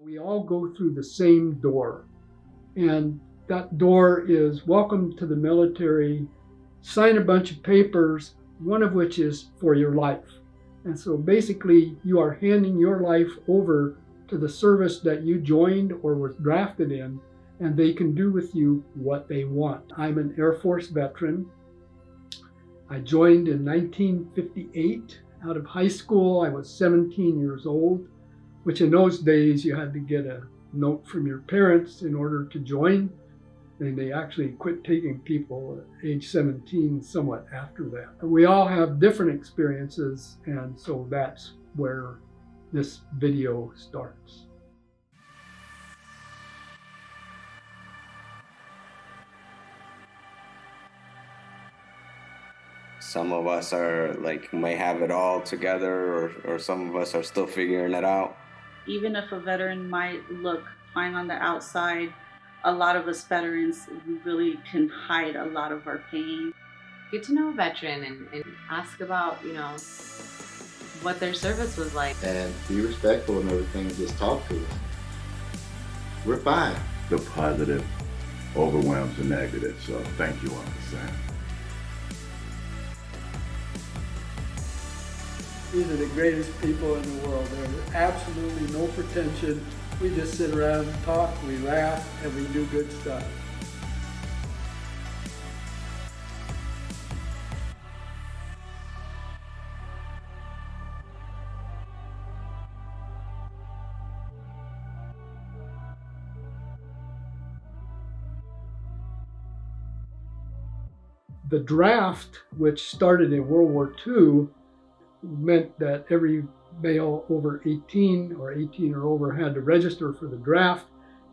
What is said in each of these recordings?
We all go through the same door, and that door is welcome to the military, sign a bunch of papers, one of which is for your life. And so basically, you are handing your life over to the service that you joined or was drafted in, and they can do with you what they want. I'm an Air Force veteran. I joined in 1958 out of high school. I was 17 years old, which in those days you had to get a note from your parents in order to join. And they actually quit taking people at age 17 somewhat after that. We all have different experiences, and so that's where this video starts. Some of us are may have it all together, or some of us are still figuring it out. Even if a veteran might look fine on the outside, a lot of us veterans, we really can hide a lot of our pain. Get to know a veteran and ask about, what their service was like. And be respectful and everything, and just talk to them. We're fine. The positive overwhelms the negative, so thank you, Uncle Sam. These are the greatest people in the world. There's absolutely no pretension. We just sit around and talk, we laugh, and we do good stuff. The draft, which started in World War II, meant that every male over 18 or 18 or over had to register for the draft,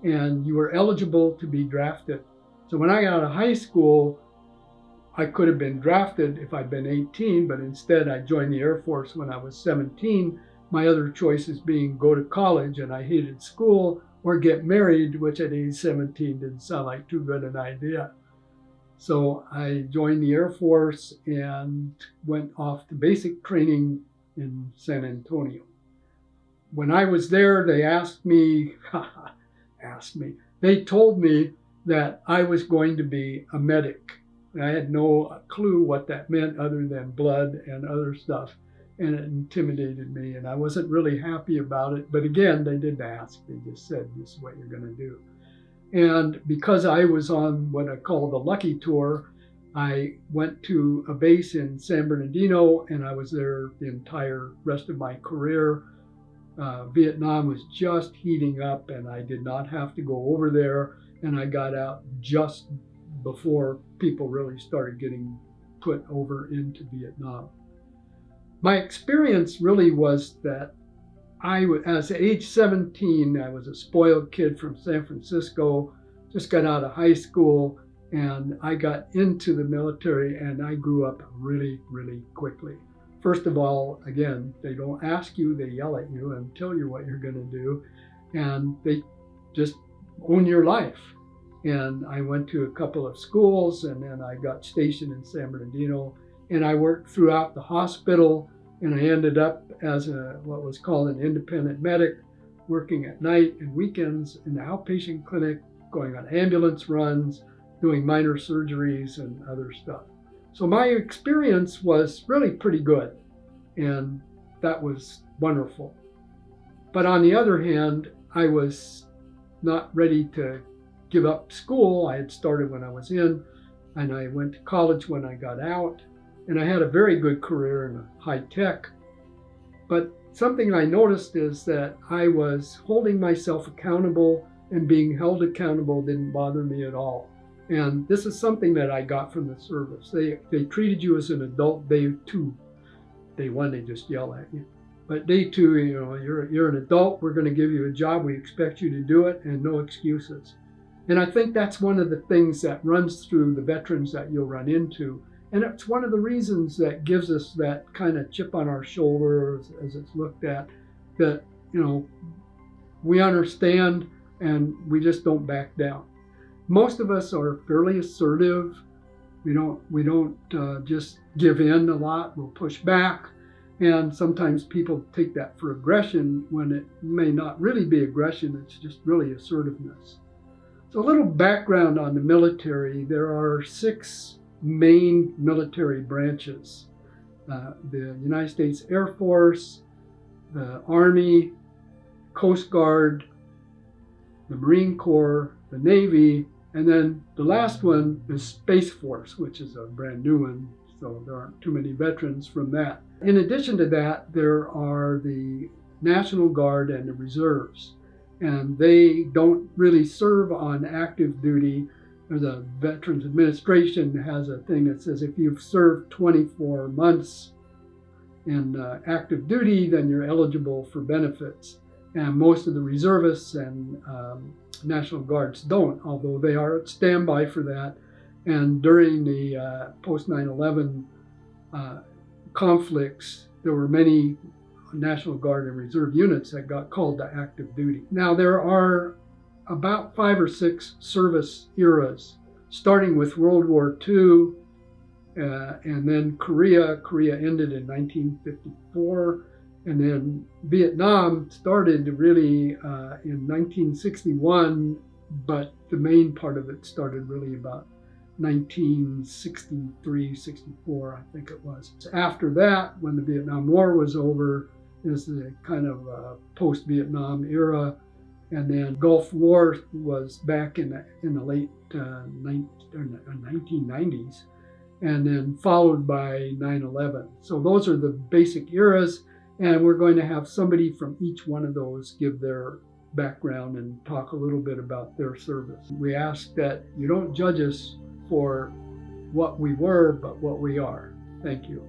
and you were eligible to be drafted. So when I got out of high school, I could have been drafted if I'd been 18, but instead I joined the Air Force when I was 17. My other choices being go to college, and I hated school, or get married, which at age 17 didn't sound like too good an idea. So I joined the Air Force and went off to basic training in San Antonio. When I was there, they they told me that I was going to be a medic. I had no clue what that meant other than blood and other stuff, and it intimidated me, and I wasn't really happy about it. But again, they didn't ask. They just said, this is what you're going to do. And because I was on what I call the Lucky Tour, I went to a base in San Bernardino, and I was there the entire rest of my career. Vietnam was just heating up, and I did not have to go over there, and I got out just before people really started getting put over into Vietnam. My experience really was that as age 17, I was a spoiled kid from San Francisco, just got out of high school, and I got into the military, and I grew up really, really quickly. First of all, again, they don't ask you, they yell at you and tell you what you're going to do, and they just own your life. And I went to a couple of schools, and then I got stationed in San Bernardino, and I worked throughout the hospital. And I ended up as what was called an independent medic, working at night and weekends in the outpatient clinic, going on ambulance runs, doing minor surgeries and other stuff. So my experience was really pretty good, and that was wonderful. But on the other hand, I was not ready to give up school. I had started when I was in, and I went to college when I got out. And I had a very good career in high tech. But something I noticed is that I was holding myself accountable, and being held accountable didn't bother me at all. And this is something that I got from the service. They treated you as an adult. Day 2, day 1, they just yell at you. But day 2, you're an adult. We're going to give you a job. We expect you to do it, and no excuses. And I think that's one of the things that runs through the veterans that you'll run into. And it's one of the reasons that gives us that kind of chip on our shoulder as it's looked at, that, we understand and we just don't back down. Most of us are fairly assertive. We don't just give in a lot. We'll push back. And sometimes people take that for aggression when it may not really be aggression, it's just really assertiveness. So a little background on the military. There are 6 main military branches. The United States Air Force, the Army, Coast Guard, the Marine Corps, the Navy, and then the last one is Space Force, which is a brand new one, so there aren't too many veterans from that. In addition to that, there are the National Guard and the Reserves, and they don't really serve on active duty. The Veterans Administration has a thing that says if you've served 24 months in active duty, then you're eligible for benefits. And most of the reservists and National Guards don't, although they are at standby for that. And during the post 9/11 conflicts, there were many National Guard and Reserve units that got called to active duty. Now, there are about 5 or 6 service eras, starting with World War II, and then Korea. Korea ended in 1954, and then Vietnam started really in 1961, but the main part of it started really about 1963, 64, I think it was. After that, when the Vietnam War was over, is the kind of post-Vietnam era, and then Gulf War was back in the late 1990s, and then followed by 9/11. So those are the basic eras, and we're going to have somebody from each one of those give their background and talk a little bit about their service. We ask that you don't judge us for what we were, but what we are. Thank you.